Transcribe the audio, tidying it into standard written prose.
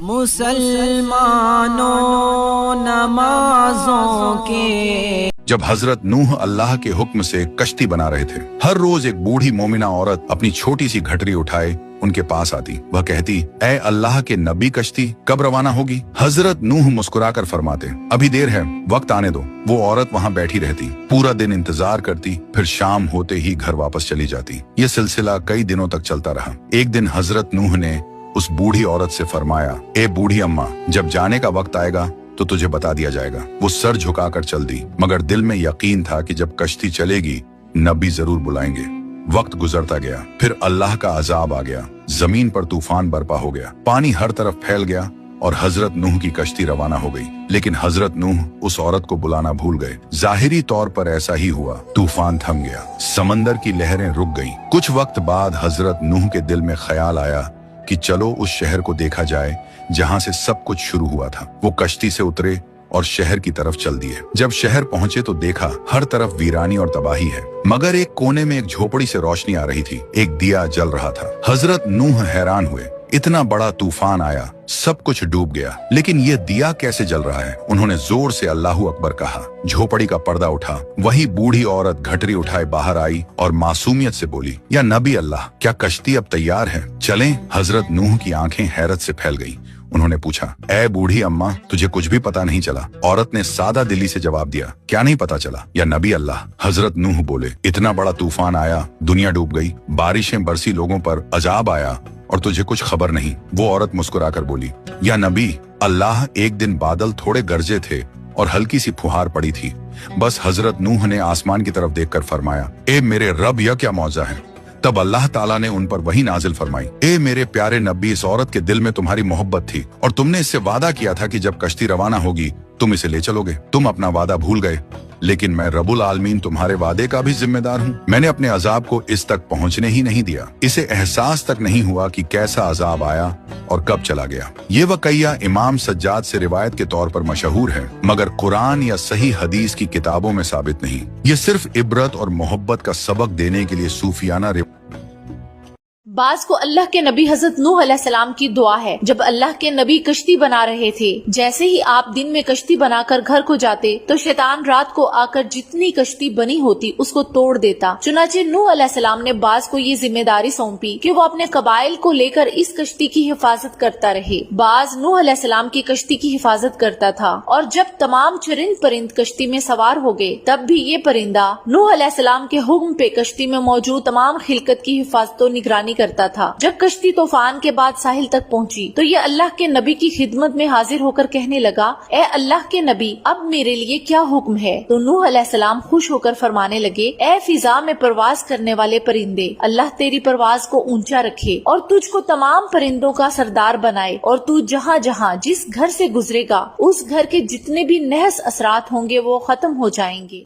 مسلمانوں نمازوں کے جب حضرت نوح اللہ کے حکم سے کشتی بنا رہے تھے، ہر روز ایک بوڑھی مومنہ عورت اپنی چھوٹی سی گھٹری اٹھائے ان کے پاس آتی۔ وہ کہتی، اے اللہ کے نبی، کشتی کب روانہ ہوگی؟ حضرت نوح مسکرا کر فرماتے، ابھی دیر ہے، وقت آنے دو۔ وہ عورت وہاں بیٹھی رہتی، پورا دن انتظار کرتی، پھر شام ہوتے ہی گھر واپس چلی جاتی۔ یہ سلسلہ کئی دنوں تک چلتا رہا۔ ایک دن حضرت نوح نے اس بوڑھی عورت سے فرمایا، اے بوڑھی اماں، جب جانے کا وقت آئے گا تو تجھے بتا دیا جائے گا۔ وہ سر جھکا کر چل دی، مگر دل میں یقین تھا کہ جب کشتی چلے گی نبی ضرور بلائیں گے۔ وقت گزرتا گیا، پھر اللہ کا عذاب آ گیا، زمین پر طوفان برپا ہو گیا، پانی ہر طرف پھیل گیا اور حضرت نوح کی کشتی روانہ ہو گئی۔ لیکن حضرت نوح اس عورت کو بلانا بھول گئے۔ ظاہری طور پر ایسا ہی ہوا، طوفان تھم گیا، سمندر کی لہریں رک گئیں۔ کچھ وقت بعد حضرت نوح کے دل میں خیال آیا کہ چلو اس شہر کو دیکھا جائے جہاں سے سب کچھ شروع ہوا تھا۔ وہ کشتی سے اترے اور شہر کی طرف چل دیے۔ جب شہر پہنچے تو دیکھا ہر طرف ویرانی اور تباہی ہے، مگر ایک کونے میں ایک جھوپڑی سے روشنی آ رہی تھی، ایک دیا جل رہا تھا۔ حضرت نوح حیران ہوئے، اتنا بڑا طوفان آیا، سب کچھ ڈوب گیا، لیکن یہ دیا کیسے جل رہا ہے؟ انہوں نے زور سے اللہ اکبر کہا، جھوپڑی کا پردہ اٹھا، وہی بوڑھی عورت گھٹری اٹھائے باہر آئی اور معصومیت سے بولی، یا نبی اللہ، کیا کشتی اب تیار ہے؟ چلیں۔ حضرت نوح کی آنکھیں حیرت سے پھیل گئی۔ انہوں نے پوچھا، اے بوڑھی اماں، تجھے کچھ بھی پتا نہیں چلا؟ عورت نے سادہ دلی سے جواب دیا، کیا نہیں پتا چلا یا نبی اللہ؟ حضرت نوح بولے، اتنا بڑا طوفان آیا، دنیا ڈوب گئی، بارشیں برسی، لوگوں پر عذاب آیا اور تجھے کچھ خبر نہیں۔ وہ عورت مسکرا کر بولی، یا نبی اللہ، ایک دن بادل تھوڑے گرجے تھے اور ہلکی سی پھوہار پڑی تھی، بس۔ حضرت نوح نے آسمان کی طرف دیکھ کر فرمایا، اے میرے رب، یہ کیا معجزہ ہے؟ تب اللہ تعالیٰ نے ان پر وہی نازل فرمائی، اے میرے پیارے نبی، اس عورت کے دل میں تمہاری محبت تھی اور تم نے اس سے وعدہ کیا تھا کہ جب کشتی روانہ ہوگی تم اسے لے چلو گے۔ تم اپنا وعدہ بھول گئے، لیکن میں رب العالمین تمہارے وعدے کا بھی ذمہ دار ہوں۔ میں نے اپنے عذاب کو اس تک پہنچنے ہی نہیں دیا، اسے احساس تک نہیں ہوا کہ کیسا عذاب آیا اور کب چلا گیا۔ یہ واقعہ امام سجاد سے روایت کے طور پر مشہور ہے، مگر قرآن یا صحیح حدیث کی کتابوں میں ثابت نہیں۔ یہ صرف عبرت اور محبت کا سبق دینے کے لیے صوفیانہ بعض کو اللہ کے نبی حضرت نوح علیہ السلام کی دعا ہے۔ جب اللہ کے نبی کشتی بنا رہے تھے، جیسے ہی آپ دن میں کشتی بنا کر گھر کو جاتے تو شیطان رات کو آ کر جتنی کشتی بنی ہوتی اس کو توڑ دیتا۔ چنانچہ نوح علیہ السلام نے بعض کو یہ ذمہ داری سونپی کہ وہ اپنے قبائل کو لے کر اس کشتی کی حفاظت کرتا رہے۔ بعض نوح علیہ السلام کی کشتی کی حفاظت کرتا تھا، اور جب تمام چرند پرند کشتی میں سوار ہو گئے تب بھی یہ پرندہ نوح علیہ السلام کے حکم پہ کشتی میں موجود تمام خلقت کی حفاظت و نگرانی کرتا تھا۔ جب کشتی طوفان کے بعد ساحل تک پہنچی تو یہ اللہ کے نبی کی خدمت میں حاضر ہو کر کہنے لگا، اے اللہ کے نبی، اب میرے لیے کیا حکم ہے؟ تو نوح علیہ السلام خوش ہو کر فرمانے لگے، اے فضا میں پرواز کرنے والے پرندے، اللہ تیری پرواز کو اونچا رکھے اور تجھ کو تمام پرندوں کا سردار بنائے، اور تو جہاں جہاں جس گھر سے گزرے گا اس گھر کے جتنے بھی نحس اثرات ہوں گے وہ ختم ہو جائیں گے۔